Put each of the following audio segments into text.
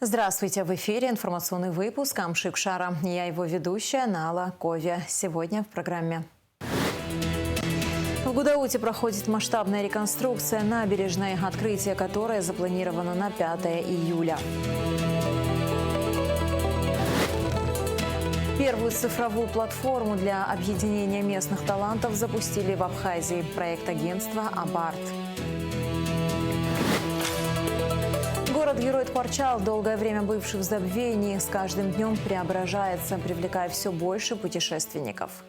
Здравствуйте! В эфире информационный выпуск Амшик Шара. Я его ведущая Нала Ковя. Сегодня в программе. В Гудауте проходит масштабная реконструкция набережной, открытие которой запланировано на 5 июля. Первую цифровую платформу для объединения местных талантов запустили в Абхазии. Проект агентства «Абарт». Город-герой Тхварчал, долгое время бывший в забвении, с каждым днем преображается, привлекая все больше путешественников.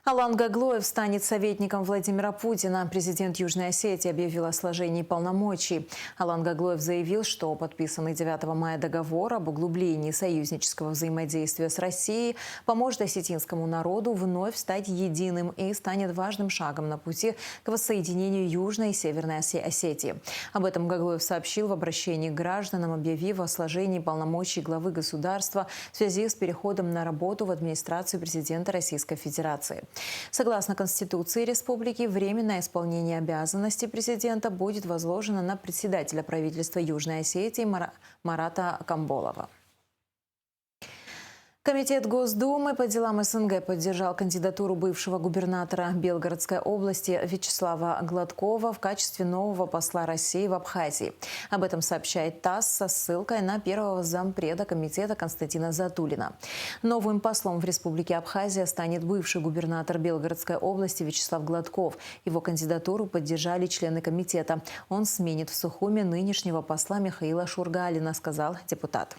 Алан Гаглоев станет советником Владимира Путина. Президент Южной Осетии объявил о сложении полномочий. Алан Гаглоев заявил, что подписанный 9 мая договор об углублении союзнического взаимодействия с Россией поможет осетинскому народу вновь стать единым и станет важным шагом на пути к воссоединению Южной и Северной Осетии. Об этом Гаглоев сообщил в обращении к гражданам, объявив о сложении полномочий главы государства в связи с переходом на работу в администрацию президента Российской Федерации. Согласно Конституции Республики, временное исполнение обязанностей президента будет возложено на председателя правительства Южной Осетии Марата Камболова. Комитет Госдумы по делам СНГ поддержал кандидатуру бывшего губернатора Белгородской области Вячеслава Гладкова в качестве нового посла России в Абхазии. Об этом сообщает ТАСС со ссылкой на первого зампреда комитета Константина Затулина. Новым послом в Республике Абхазия станет бывший губернатор Белгородской области Вячеслав Гладков. Его кандидатуру поддержали члены комитета. Он сменит в Сухуме нынешнего посла Михаила Шургалина, сказал депутат.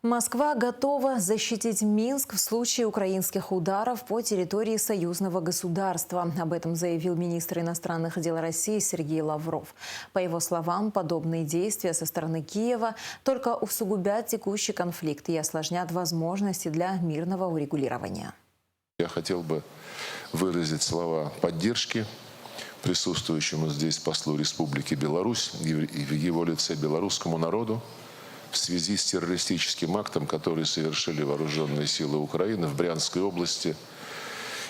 Москва готова защитить Минск в случае украинских ударов по территории союзного государства. Об этом заявил министр иностранных дел России Сергей Лавров. По его словам, подобные действия со стороны Киева только усугубят текущий конфликт и осложнят возможности для мирного урегулирования. Я хотел бы выразить слова поддержки присутствующему здесь послу Республики Беларусь и в его лице белорусскому народу в связи с террористическим актом, который совершили вооруженные силы Украины в Брянской области,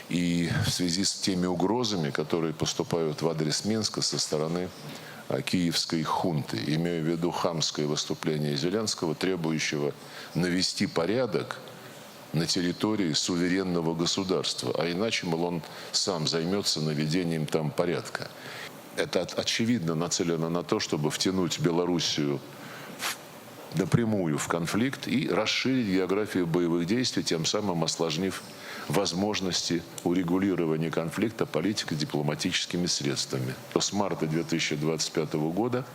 и в связи с теми угрозами, которые поступают в адрес Минска со стороны киевской хунты. Имею в виду хамское выступление Зеленского, требующего навести порядок на территории суверенного государства, а иначе, мол, он сам займется наведением там порядка. Это очевидно нацелено на то, чтобы втянуть Белоруссию напрямую в конфликт и расширить географию боевых действий, тем самым осложнив возможности урегулирования конфликта политико-дипломатическими средствами. С марта 2025 года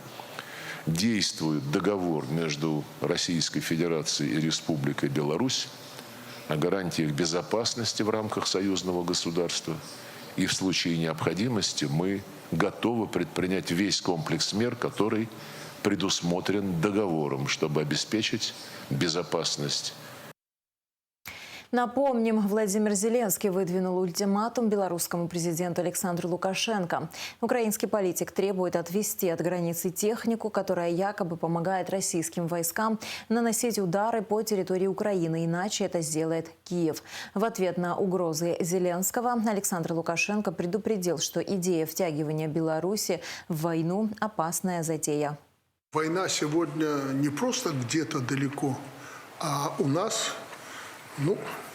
действует договор между Российской Федерацией и Республикой Беларусь о гарантиях безопасности в рамках союзного государства. И в случае необходимости мы готовы предпринять весь комплекс мер, который предусмотрен договором, чтобы обеспечить безопасность. Напомним, Владимир Зеленский выдвинул ультиматум белорусскому президенту Александру Лукашенко. Украинский политик требует отвести от границы технику, которая якобы помогает российским войскам наносить удары по территории Украины, иначе это сделает Киев. В ответ на угрозы Зеленского Александр Лукашенко предупредил, что идея втягивания Беларуси в войну – опасная затея. Война сегодня не просто где-то далеко, а у нас,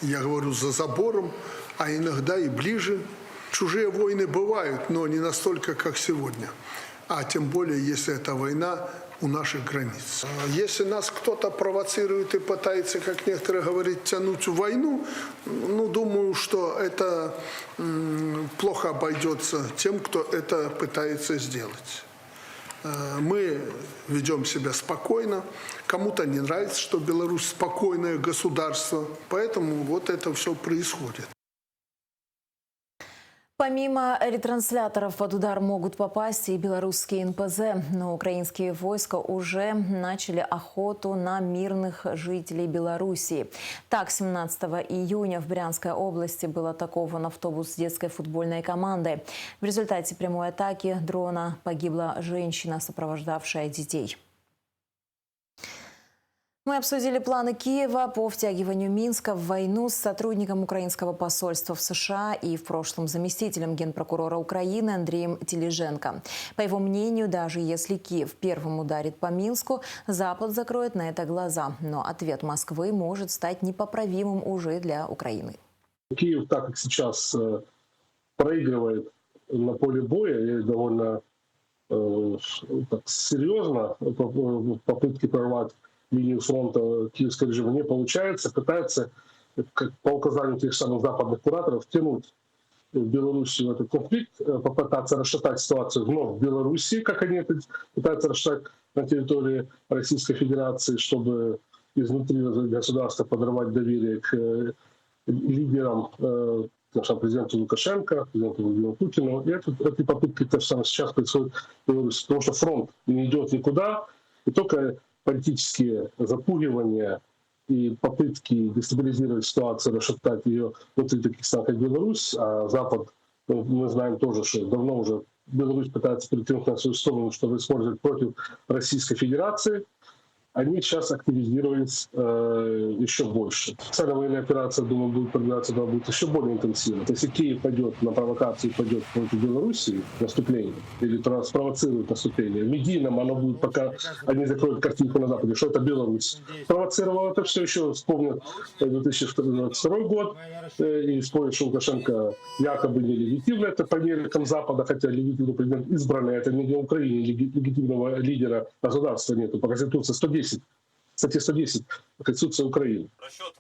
я говорю, за забором, а иногда и ближе. Чужие войны бывают, но не настолько, как сегодня. А тем более, если это война у наших границ. Если нас кто-то провоцирует и пытается, как некоторые говорят, тянуть в войну, думаю, что это плохо обойдется тем, кто это пытается сделать. Мы ведем себя спокойно. Кому-то не нравится, что Беларусь спокойное государство. Поэтому вот это все происходит. Помимо ретрансляторов под удар могут попасть и белорусские НПЗ, но украинские войска уже начали охоту на мирных жителей Белоруссии. Так, 17 июня в Брянской области был атакован автобус с детской футбольной командой. В результате прямой атаки дрона погибла женщина, сопровождавшая детей. Мы обсудили планы Киева по втягиванию Минска в войну с сотрудником украинского посольства в США и в прошлом заместителем генпрокурора Украины Андреем Тележенко. По его мнению, даже если Киев первым ударит по Минску, Запад закроет на это глаза. Но ответ Москвы может стать непоправимым уже для Украины. Киев, так как сейчас проигрывает на поле боя и довольно так серьезно, попытки прорвать линию фронта киевского режима не получается, пытается, как по указанию тех самых западных кураторов, втянуть Белоруссию в этот конфликт, попытаться расшатать ситуацию вновь в Беларуси, как они это пытаются расшатать на территории Российской Федерации, чтобы изнутри государства подорвать доверие к лидерам, нашему президенту Лукашенко, президенту Владимиру Путину. И эти попытки то же самое сейчас происходят в Беларуси, потому что фронт не идет никуда, и только политические запугивания и попытки дестабилизировать ситуацию, расшатать ее внутри таких стран, как Беларусь, а Запад, мы знаем тоже, что давно уже Беларусь пытается перетянуть на свою сторону, чтобы использовать против Российской Федерации, они сейчас активизировались еще больше. Специальная военная операция, думаю, будет продвигаться, она будет еще более интенсивно. Если Киев пойдет на провокацию, пойдет против Белоруссии, наступление, или спровоцирует наступление, в медийном оно будет, пока они закроют картинку на Западе, что это Беларусь. Провоцировало это все еще, вспомнят 2022 год, и вспомнят, что Лукашенко якобы нелегитимно, это по меркам Запада, хотя легитимный президент избранный, это не для Украины, легитимного лидера государства нету, по Конституции 110. Кстати, 110 Конституция Украины.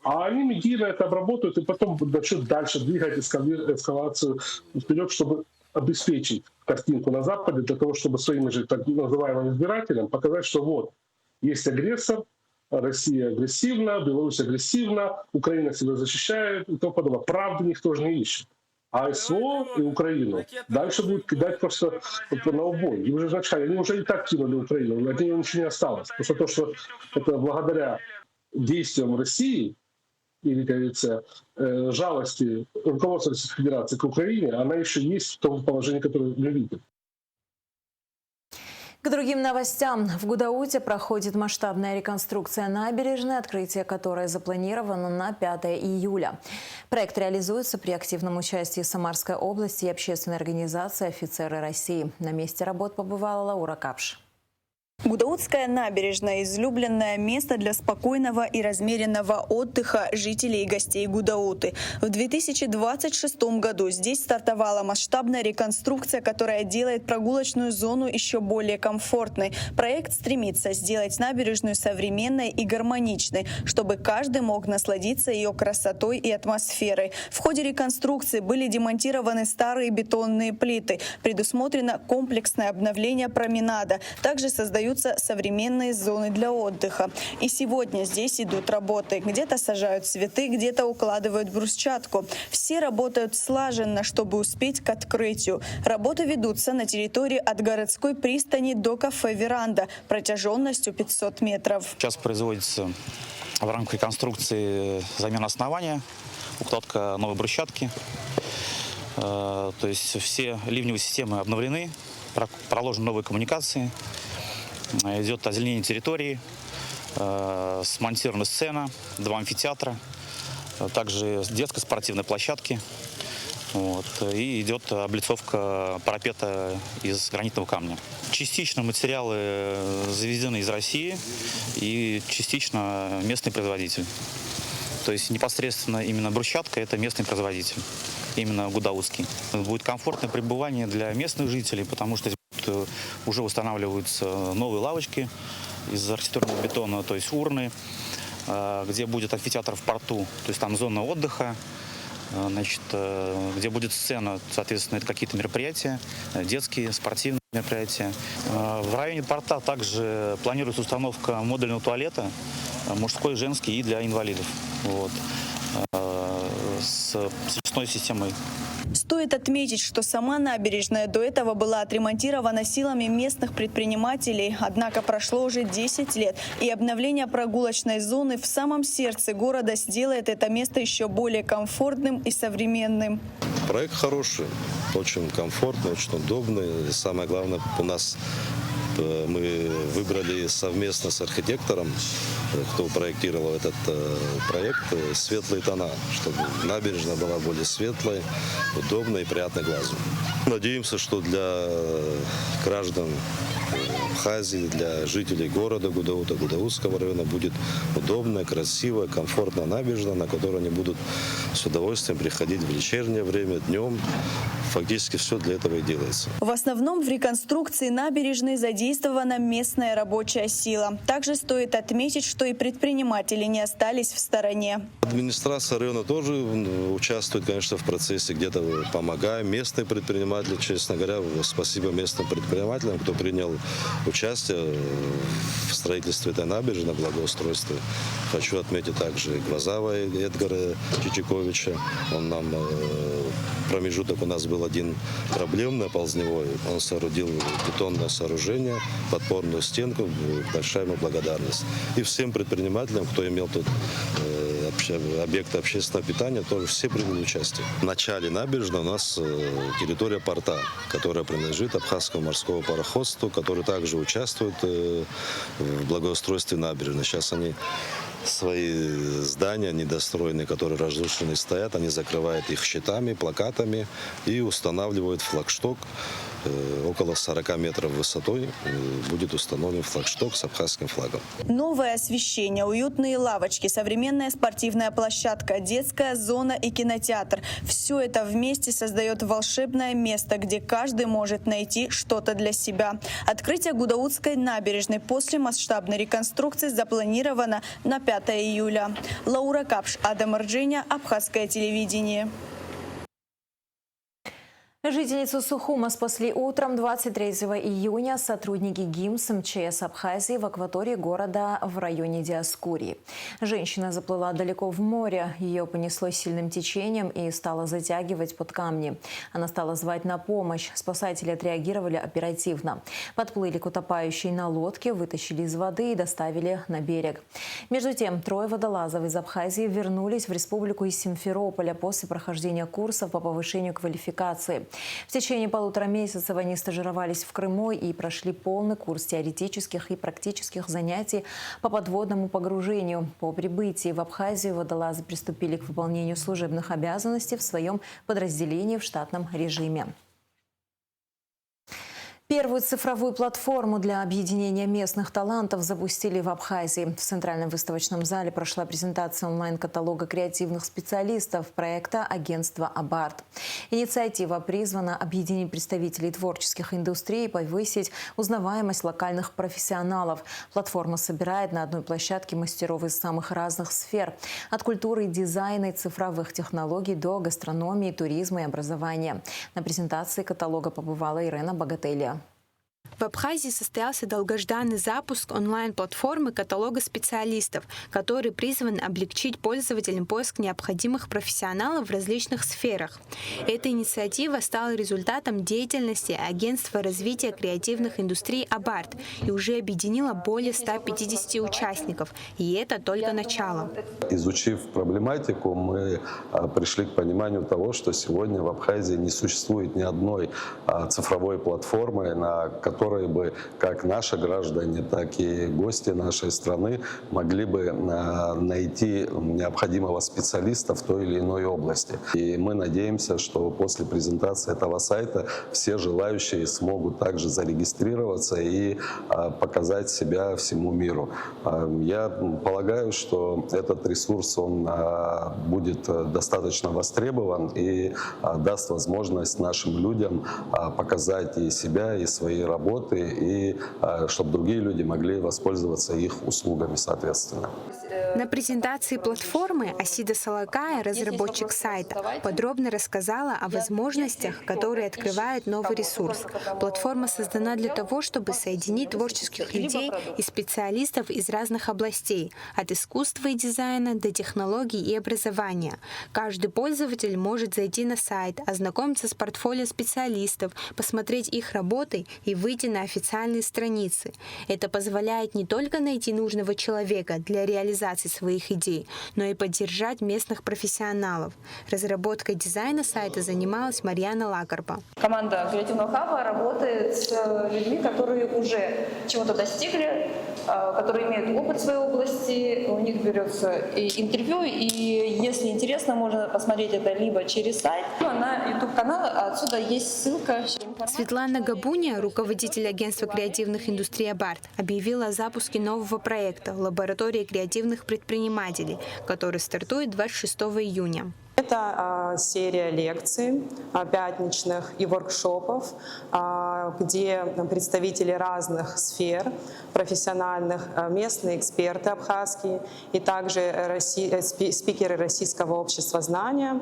А они медийно это обработают и потом начнут дальше двигать эскалацию вперед, чтобы обеспечить картинку на Западе, для того, чтобы своим же так называемым избирателям показать, что вот, есть агрессор, Россия агрессивна, Беларусь агрессивна, Украина себя защищает и тому подобное. Правды никто же не ищет. А СВО и Украину дальше будут кидать просто на убой. И уже начали, они уже и так кинули Украину, от нее ничего не осталось. Потому что то, что это благодаря действиям России, или, как говорится, жалости руководства Российской Федерации к Украине, она еще есть в том положении, которое мы видим. К другим новостям. В Гудауте проходит масштабная реконструкция набережной, открытие которой запланировано на 5 июля. Проект реализуется при активном участии Самарской области и общественной организации «Офицеры России». На месте работ побывала Лаура Капш. Гудаутская набережная – излюбленное место для спокойного и размеренного отдыха жителей и гостей Гудауты. В 2026 году здесь стартовала масштабная реконструкция, которая делает прогулочную зону еще более комфортной. Проект стремится сделать набережную современной и гармоничной, чтобы каждый мог насладиться ее красотой и атмосферой. В ходе реконструкции были демонтированы старые бетонные плиты, предусмотрено комплексное обновление променада. Также создаются современные зоны для отдыха. И сегодня здесь идут работы. Где-то сажают цветы, где-то укладывают брусчатку. Все работают слаженно, чтобы успеть к открытию. Работы ведутся на территории от городской пристани до кафе «Веранда» протяженностью 500 метров. Сейчас производится в рамках реконструкции замена основания, укладка новой брусчатки. То есть все ливневые системы обновлены, проложены новые коммуникации. Идет озеленение территории, смонтирована сцена, 2 амфитеатра, также детская спортивная площадки. И идет облицовка парапета из гранитного камня. Частично материалы завезены из России и частично местный производитель. То есть непосредственно именно брусчатка – это местный производитель, именно гудаутский. Будет комфортное пребывание для местных жителей, потому что уже устанавливаются новые лавочки из архитектурного бетона, то есть урны, где будет амфитеатр в порту, то есть там зона отдыха, значит, где будет сцена, соответственно, это какие-то мероприятия, детские, спортивные мероприятия. В районе порта также планируется установка модульного туалета, мужской, женский и для инвалидов. С лесной системой. Стоит отметить, что сама набережная до этого была отремонтирована силами местных предпринимателей. Однако прошло уже 10 лет, и обновление прогулочной зоны в самом сердце города сделает это место еще более комфортным и современным. Проект хороший, очень комфортный, очень удобный. И самое главное, у нас Мы выбрали совместно с архитектором, кто проектировал этот проект, светлые тона, чтобы набережная была более светлой, удобной и приятной глазу. Надеемся, что для граждан Абхазии, для жителей города Гудаута, Гудаутского района будет удобная, красивая, комфортная набережная, на которую они будут с удовольствием приходить в вечернее время, днем. Фактически все для этого и делается. В основном в реконструкции набережной задействована местная рабочая сила. Также стоит отметить, что и предприниматели не остались в стороне. Администрация района тоже участвует, конечно, в процессе, где-то помогаем. Местные предприниматели, честно говоря, спасибо местным предпринимателям, кто принял участие в строительстве этой набережной, благоустройстве. Хочу отметить также Глазава Эдгара Чичиковича. Он нам промежуток у нас был один проблемный, ползневой. Он соорудил бетонное сооружение, подпорную стенку. Большая ему благодарность. И всем предпринимателям, кто имел тут объекты общественного питания, тоже все приняли участие. В начале набережной у нас территория порта, которая принадлежит Абхазскому морскому пароходству, который также участвует в благоустройстве набережной. Сейчас они свои здания недостроенные, которые разрушены стоят, они закрывают их щитами, плакатами и устанавливают флагшток. Около 40 метров высотой будет установлен флагшток с абхазским флагом. Новое освещение, уютные лавочки, современная спортивная площадка, детская зона и кинотеатр. Все это вместе создает волшебное место, где каждый может найти что-то для себя. Открытие Гудаутской набережной после масштабной реконструкции запланировано на 5 июля. Лаура Капш, Адам Арджиня, Абхазское телевидение. Жительницу Сухума спасли утром 23 июня сотрудники ГИМС МЧС Абхазии в акватории города в районе Диоскурии. Женщина заплыла далеко в море, ее понесло сильным течением и стало затягивать под камни. Она стала звать на помощь. Спасатели отреагировали оперативно. Подплыли к утопающей на лодке, вытащили из воды и доставили на берег. Между тем, 3 водолазов из Абхазии вернулись в республику из Симферополя после прохождения курсов по повышению квалификации. В течение 1,5 месяцев они стажировались в Крыму и прошли полный курс теоретических и практических занятий по подводному погружению. По прибытии в Абхазию водолазы приступили к выполнению служебных обязанностей в своем подразделении в штатном режиме. Первую цифровую платформу для объединения местных талантов запустили в Абхазии. В Центральном выставочном зале прошла презентация онлайн-каталога креативных специалистов проекта агентства «Абарт». Инициатива призвана объединить представителей творческих индустрий и повысить узнаваемость локальных профессионалов. Платформа собирает на одной площадке мастеров из самых разных сфер – от культуры, дизайна и цифровых технологий до гастрономии, туризма и образования. На презентации каталога побывала Ирена Богателья. В Абхазии состоялся долгожданный запуск онлайн-платформы каталога специалистов, который призван облегчить пользователям поиск необходимых профессионалов в различных сферах. Эта инициатива стала результатом деятельности Агентства развития креативных индустрий «Абарт» и уже объединила более 150 участников. И это только начало. Изучив проблематику, мы пришли к пониманию того, что сегодня в Абхазии не существует ни одной цифровой платформы, на которой бы как наши граждане, так и гости нашей страны могли бы найти необходимого специалиста в той или иной области. И мы надеемся, что после презентации этого сайта все желающие смогут также зарегистрироваться и показать себя всему миру. Я полагаю, что этот ресурс он будет достаточно востребован и даст возможность нашим людям показать и себя, и свои работы, и чтобы другие люди могли воспользоваться их услугами соответственно. На презентации платформы Асида Салакая, разработчик сайта, подробно рассказала о возможностях, которые открывает новый ресурс. Платформа создана для того, чтобы соединить творческих людей и специалистов из разных областей, от искусства и дизайна до технологий и образования. Каждый пользователь может зайти на сайт, ознакомиться с портфолио специалистов, посмотреть их работы и выйти на официальные страницы. Это позволяет не только найти нужного человека для реализации реализации своих идей, но и поддержать местных профессионалов. Разработкой дизайна сайта занималась Марьяна Лакарпа. Команда Креативного хаба работает с людьми, которые уже чего-то достигли, которые имеют опыт в своей области. У них берется интервью, и если интересно, можно посмотреть это либо через сайт, либо на YouTube-канал. Отсюда есть ссылка. Светлана Габуния, руководитель агентства креативных индустрий «Абарт», объявила о запуске нового проекта «Лаборатория креативных предпринимателей», который стартует 26 июня. Это серия лекций пятничных и воркшопов, где представители разных сфер профессиональных, местные эксперты абхазские и также спикеры Российского общества знания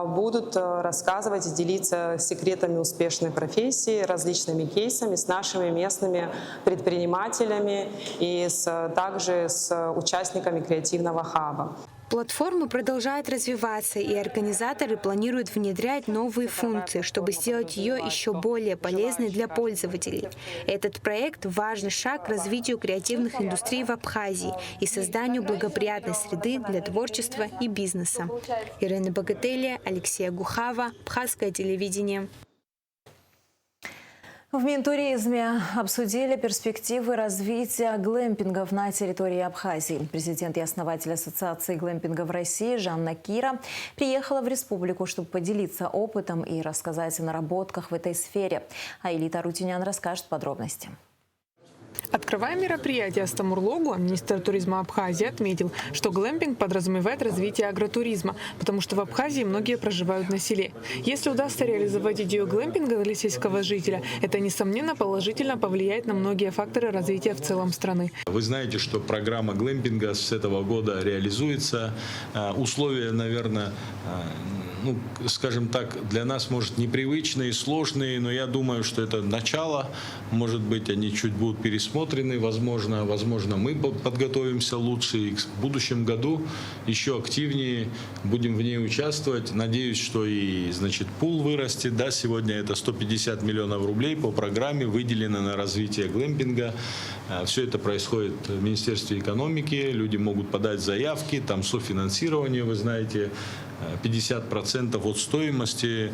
будут рассказывать и делиться секретами успешной профессии, различными кейсами с нашими местными предпринимателями и также с участниками креативного хаба. Платформа продолжает развиваться, и организаторы планируют внедрять новые функции, чтобы сделать ее еще более полезной для пользователей. Этот проект – важный шаг к развитию креативных индустрий в Абхазии и созданию благоприятной среды для творчества и бизнеса. Ирина Богателия, Алексей Гухава, Абхазское телевидение. В Минтуризме обсудили перспективы развития глэмпингов на территории Абхазии. Президент и основатель Ассоциации глэмпингов России Жанна Кира приехала в республику, чтобы поделиться опытом и рассказать о наработках в этой сфере. А Элита Рутинян расскажет подробности. Открывая мероприятие Астамурлогу, министр туризма Абхазии отметил, что глэмпинг подразумевает развитие агротуризма, потому что в Абхазии многие проживают на селе. Если удастся реализовать идею глэмпинга для сельского жителя, это, несомненно, положительно повлияет на многие факторы развития в целом страны. Вы знаете, что программа глэмпинга с этого года реализуется. Условия, наверное, скажем так, для нас, может, непривычные, сложные, но я думаю, что это начало. Может быть, они чуть будут пересмотрены, возможно, мы подготовимся лучше и в будущем году еще активнее будем в ней участвовать. Надеюсь, что и, пул вырастет. Да, сегодня это 150 миллионов рублей по программе выделено на развитие глэмпинга. Все это происходит в Министерстве экономики. Люди могут подать заявки, там софинансирование, вы знаете, 50% от стоимости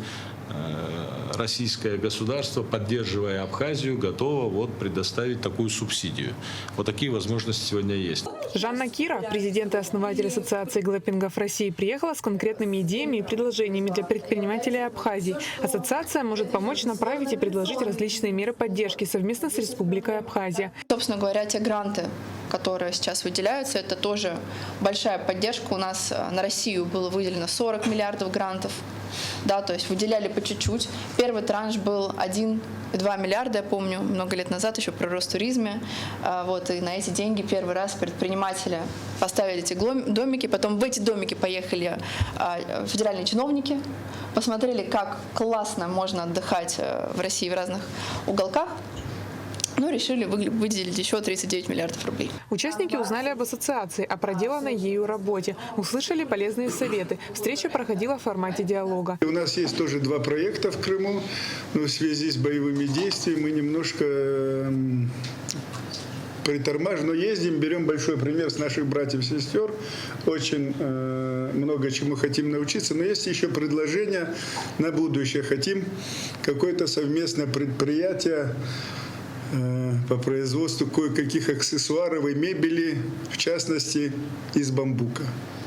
российское государство, поддерживая Абхазию, готово предоставить такую субсидию. Вот такие возможности сегодня есть. Жанна Кира, президент и основатель Ассоциации глэмпингов России, приехала с конкретными идеями и предложениями для предпринимателей Абхазии. Ассоциация может помочь направить и предложить различные меры поддержки совместно с Республикой Абхазия. Собственно говоря, те гранты, которые сейчас выделяются, это тоже большая поддержка. У нас на Россию было выделено 40 миллиардов грантов. Да, то есть выделяли по чуть-чуть. Первый транш был 1,2 миллиарда, я помню, много лет назад, еще при Ростуризме. И на эти деньги первый раз предприниматели поставили эти домики. Потом в эти домики поехали федеральные чиновники, посмотрели, как классно можно отдыхать в России в разных уголках. Решили выделить еще 39 миллиардов рублей. Участники узнали об ассоциации, о проделанной ею работе, услышали полезные советы. Встреча проходила в формате диалога. У нас есть тоже 2 проекта в Крыму, но в связи с боевыми действиями мы немножко притормаживаем, но ездим, берем большой пример с наших братьев и сестер. Очень много чему хотим научиться. Но есть еще предложение на будущее. Хотим какое-то совместное предприятие по производству кое-каких аксессуаров и мебели, в частности, из бамбука.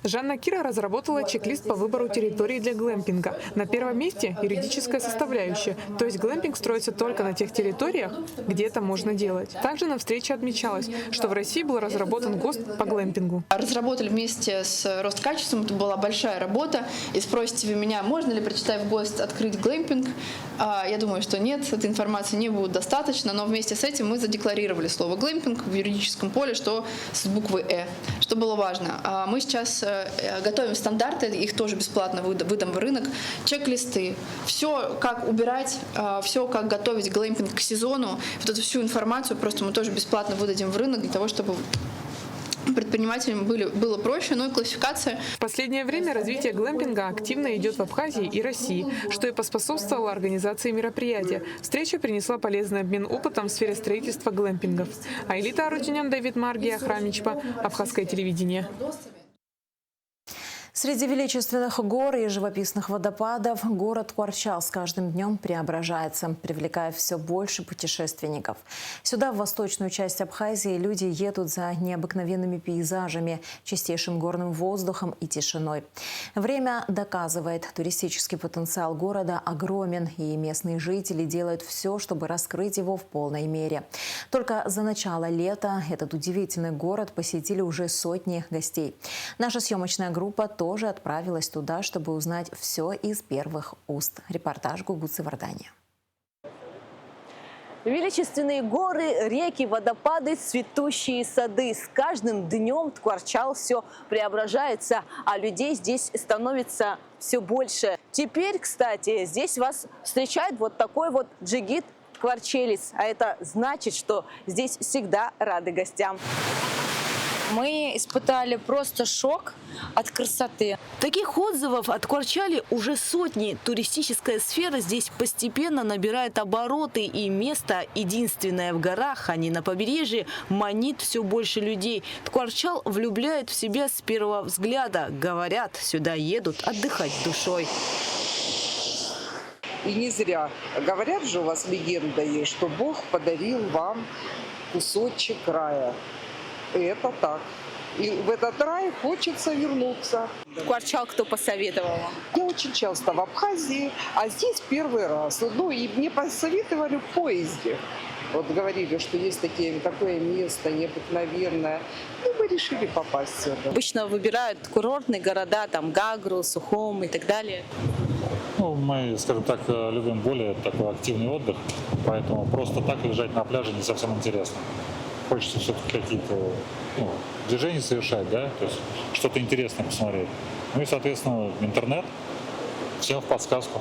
Жанна Кира разработала чек-лист по выбору территории для глэмпинга. На первом месте юридическая составляющая, то есть глэмпинг строится только на тех территориях, где это можно делать. Также на встрече отмечалось, что в России был разработан ГОСТ по глэмпингу. Разработали вместе с Роскачеством, это была большая работа. И спросите вы меня, можно ли, прочитав ГОСТ, открыть глэмпинг? Я думаю, что нет, этой информации не будет достаточно, но вместе с этим мы задекларировали слово глэмпинг в юридическом поле, что с буквы «э», что было важно. Мы сейчас готовим стандарты, их тоже бесплатно выдам в рынок, чек-листы, все, как убирать, все, как готовить глэмпинг к сезону, вот эту всю информацию просто мы тоже бесплатно выдадим в рынок для того, чтобы предпринимателям было проще, но и классификация. В последнее время развитие глэмпинга активно идет в Абхазии и России, что и поспособствовало организации мероприятия. Встреча принесла полезный обмен опытом в сфере строительства глэмпингов. Айлита Арутюнян, Давид Маргия, Храмичпа, Абхазское телевидение. Среди величественных гор и живописных водопадов город Ткварчал с каждым днем преображается, привлекая все больше путешественников. Сюда, в восточную часть Абхазии, люди едут за необыкновенными пейзажами, чистейшим горным воздухом и тишиной. Время доказывает, туристический потенциал города огромен, и местные жители делают все, чтобы раскрыть его в полной мере. Только за начало лета этот удивительный город посетили уже сотни гостей. Наша съемочная группа тоже отправилась туда, чтобы узнать все из первых уст. Репортаж Гугуцы Вардания. Величественные горы, реки, водопады, цветущие сады. С каждым днем Ткварчал все преображается, а людей здесь становится все больше. Теперь, кстати, здесь вас встречает вот такой вот джигит ткварчелец. А это значит, что здесь всегда рады гостям. Мы испытали просто шок от красоты. Таких отзывов от Ткварчали уже сотни. Туристическая сфера здесь постепенно набирает обороты, и место, единственное в горах, а не на побережье, манит все больше людей. Ткварчал влюбляет в себя с первого взгляда. Говорят, сюда едут отдыхать душой. И не зря. Говорят же, у вас легенда есть, что Бог подарил вам кусочек рая. И это так. И в этот рай хочется вернуться. Ткварчал кто посоветовал? Я очень часто в Абхазии, а здесь первый раз. Ну и мне посоветовали в поезде. Вот говорили, что есть такое место необыкновенное. И мы решили попасть сюда. Обычно выбирают курортные города, там Гагру, Сухом и так далее. Ну, мы, скажем так, любим более такой активный отдых, поэтому просто так лежать на пляже не совсем интересно. Хочется все-таки какие-то движения совершать, да, то есть что-то интересное посмотреть. Ну и, соответственно, интернет всем в подсказку.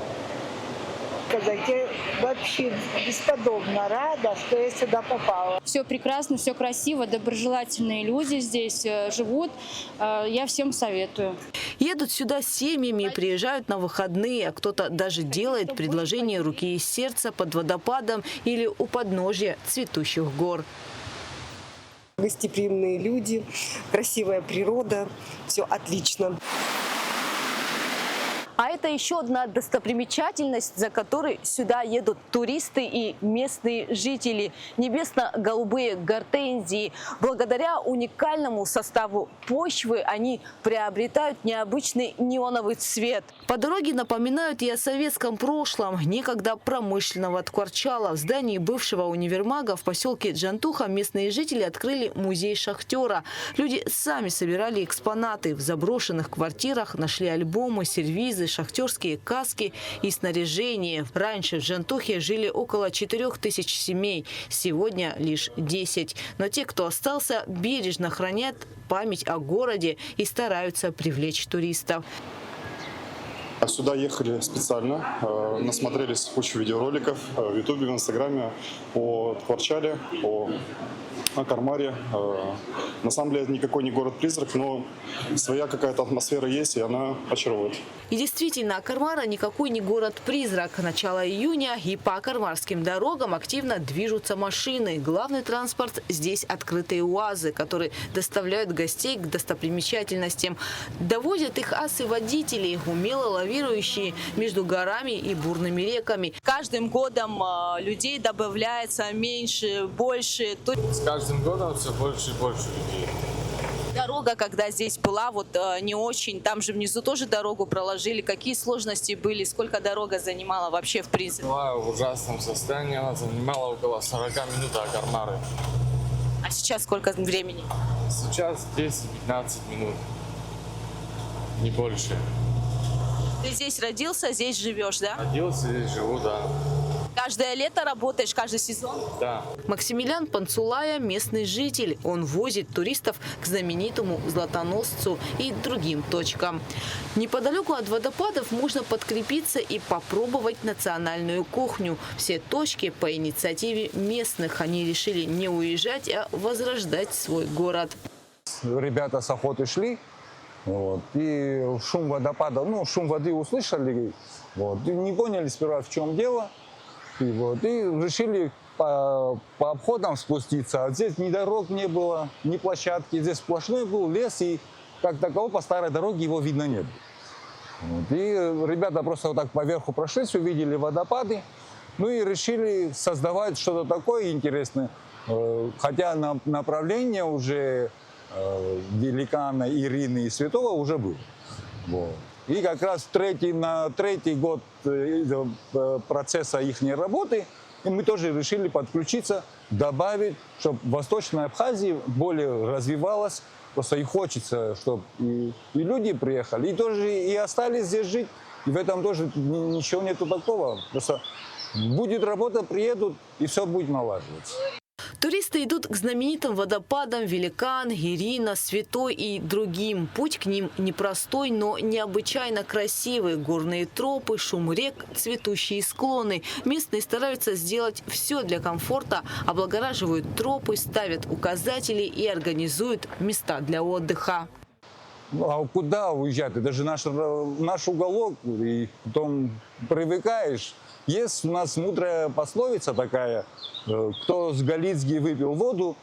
Я вообще бесподобно рада, что я сюда попала. Все прекрасно, все красиво, доброжелательные люди здесь живут. Я всем советую. Едут сюда с семьями, приезжают на выходные, а кто-то даже делает предложение руки и сердца под водопадом или у подножья цветущих гор. Гостеприимные люди, красивая природа, все отлично. А это еще одна достопримечательность, за которой сюда едут туристы и местные жители. Небесно-голубые гортензии. Благодаря уникальному составу почвы они приобретают необычный неоновый цвет. По дороге напоминают и о советском прошлом, некогда промышленного Ткварчала. В здании бывшего универмага в поселке Джантуха местные жители открыли музей шахтера. Люди сами собирали экспонаты. В заброшенных квартирах нашли альбомы, сервизы, шахтерские каски и снаряжение. Раньше в Джантухе жили около 4000 семей, сегодня лишь 10. Но те, кто остался, бережно хранят память о городе и стараются привлечь туристов. Сюда ехали специально, насмотрелись кучу видеороликов в Ютубе, в Инстаграме о Ткварчале, о Кармаре. На самом деле это никакой не город-призрак, но своя какая-то атмосфера есть, и она очаровывает. И действительно, Кармара никакой не город-призрак. Начало июня, и по кармарским дорогам активно движутся машины. Главный транспорт здесь открытые УАЗы, которые доставляют гостей к достопримечательностям. Довозят их асы-водители, умело лавирующие между горами и бурными реками. Каждым годом людей добавляется меньше, больше. С каждым годом все больше и больше людей. Дорога, когда здесь была, не очень. Там же внизу тоже дорогу проложили. Какие сложности были? Сколько дорога занимала вообще в принципе? Была в ужасном состоянии. Она занимала около 40 минут до Кармары. А сейчас сколько времени? Сейчас 10-15 минут. Не больше. Ты здесь родился, здесь живешь, да? Родился, здесь живу, да. Каждое лето работаешь, каждый сезон? Да. Максимилиан Панцулая – местный житель. Он возит туристов к знаменитому Златоносцу и другим точкам. Неподалеку от водопадов можно подкрепиться и попробовать национальную кухню. Все точки по инициативе местных. Они решили не уезжать, а возрождать свой город. ребята с охоты шли, вот, и шум водопада, ну, шум воды услышали, вот, и не поняли сперва, в чем дело, и решили по обходам спуститься. А здесь ни дорог не было, ни площадки, здесь сплошной был лес, и как такового по старой дороге его видно не было. Вот, и ребята просто вот так поверху прошлись, увидели водопады, ну и решили создавать что-то такое интересное, хотя направление уже Великана, Ирины и Святого уже было. Вот. И как раз на третий год процесса их работы и мы тоже решили подключиться, добавить, чтобы Восточная Абхазия более развивалась. Просто и хочется, чтобы и люди приехали, и тоже и остались здесь жить. И в этом тоже ничего нету такого. Просто будет работа, приедут, и все будет налаживаться. Туристы идут к знаменитым водопадам Великан, Ирина, Святой и другим. Путь к ним непростой, но необычайно красивый. Горные тропы, шум рек, цветущие склоны. Местные стараются сделать все для комфорта, облагораживают тропы, ставят указатели и организуют места для отдыха. А куда уезжать? Это же наш уголок, и потом привыкаешь. Есть у нас мудрая пословица такая: кто с Галицки выпил воду,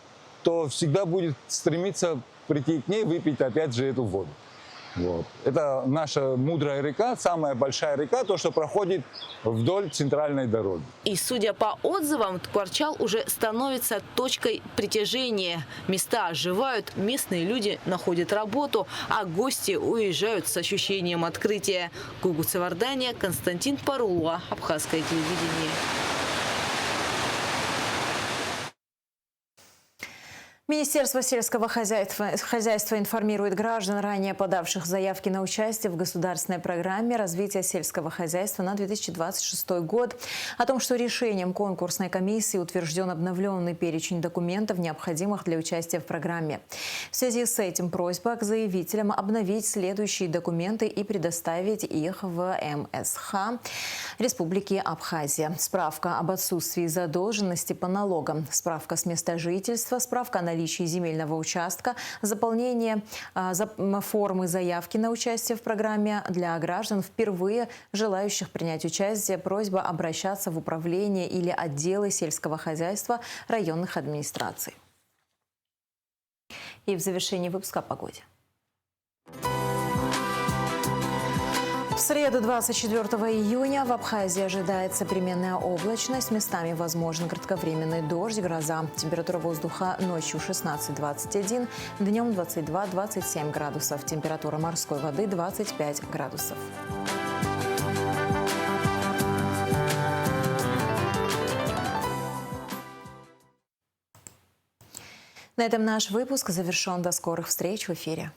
то всегда будет стремиться прийти к ней, выпить опять же эту воду. Вот. Это наша мудрая река, самая большая река, то, что проходит вдоль центральной дороги. И судя по отзывам, Ткварчал уже становится точкой притяжения. Места оживают, местные люди находят работу, а гости уезжают с ощущением открытия. Гугу Цавардания, Константин Парулуа, Абхазское телевидение. Министерство сельского хозяйства информирует граждан, ранее подавших заявки на участие в государственной программе развития сельского хозяйства на 2026 год, о том, что решением конкурсной комиссии утвержден обновленный перечень документов, необходимых для участия в программе. В связи с этим просьба к заявителям обновить следующие документы и предоставить их в МСХ Республики Абхазия. Справка об отсутствии задолженности по налогам, справка с места жительства, справка о наличии земельного участка, заполнение формы заявки на участие в программе. Для граждан, впервые желающих принять участие, просьба обращаться в управление или отделы сельского хозяйства районных администраций. И в завершении выпуска о погоде. В среду, 24 июня, в Абхазии ожидается переменная облачность. Местами возможен кратковременный дождь, гроза. Температура воздуха ночью 16-21, днем 22-27 градусов. Температура морской воды 25 градусов. На этом наш выпуск завершен. До скорых встреч в эфире.